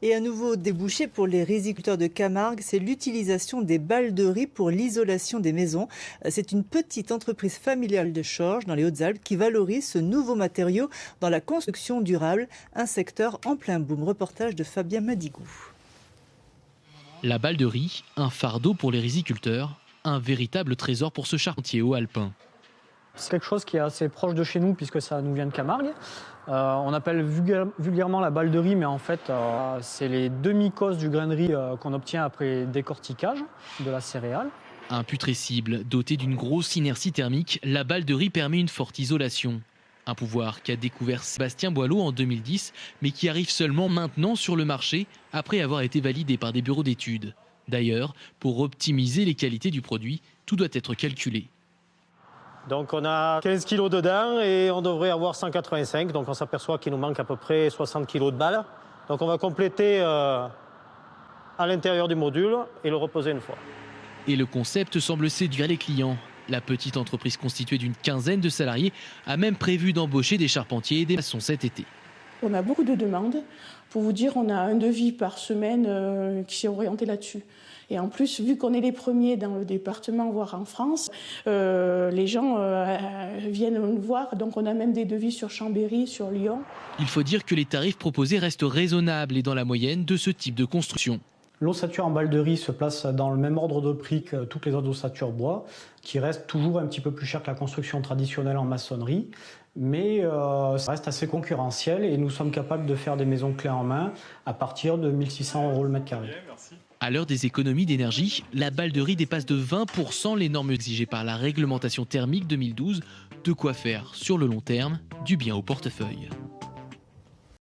Et un nouveau débouché pour les riziculteurs de Camargue, c'est l'utilisation des balles de riz pour l'isolation des maisons. C'est une petite entreprise familiale de Chorges, dans les Hautes-Alpes, qui valorise ce nouveau matériau dans la construction durable, un secteur en plein boom. Reportage de Fabien Madigou. La balle de riz, un fardeau pour les riziculteurs, un véritable trésor pour ce charpentier haut alpin. C'est quelque chose qui est assez proche de chez nous puisque ça nous vient de Camargue. On appelle vulgairement la balle de riz, mais en fait, c'est les demi-cosses du grain de riz qu'on obtient après décortiquage de la céréale. Imputrescible, dotée d'une grosse inertie thermique, la balle de riz permet une forte isolation. Un pouvoir qu'a découvert Sébastien Boileau en 2010, mais qui arrive seulement maintenant sur le marché, après avoir été validé par des bureaux d'études. D'ailleurs, pour optimiser les qualités du produit, tout doit être calculé. Donc on a 15 kg dedans et on devrait avoir 185. Donc on s'aperçoit qu'il nous manque à peu près 60 kg de balles. Donc on va compléter à l'intérieur du module et le reposer une fois. Et le concept semble séduire les clients. La petite entreprise constituée d'une quinzaine de salariés a même prévu d'embaucher des charpentiers et des maçons cet été. On a beaucoup de demandes. Pour vous dire, on a un devis par semaine qui s'est orienté là-dessus. Et en plus, vu qu'on est les premiers dans le département, voire en France, les gens viennent nous voir. Donc on a même des devis sur Chambéry, sur Lyon. Il faut dire que les tarifs proposés restent raisonnables et dans la moyenne de ce type de construction. L'ossature en balle de riz se place dans le même ordre de prix que toutes les autres ossatures bois, qui reste toujours un petit peu plus cher que la construction traditionnelle en maçonnerie. Mais ça reste assez concurrentiel et nous sommes capables de faire des maisons clés en main à partir de 1 600 € le mètre carré. À l'heure des économies d'énergie, la balle de riz dépasse de 20% les normes exigées par la réglementation thermique 2012. De quoi faire, sur le long terme, du bien au portefeuille.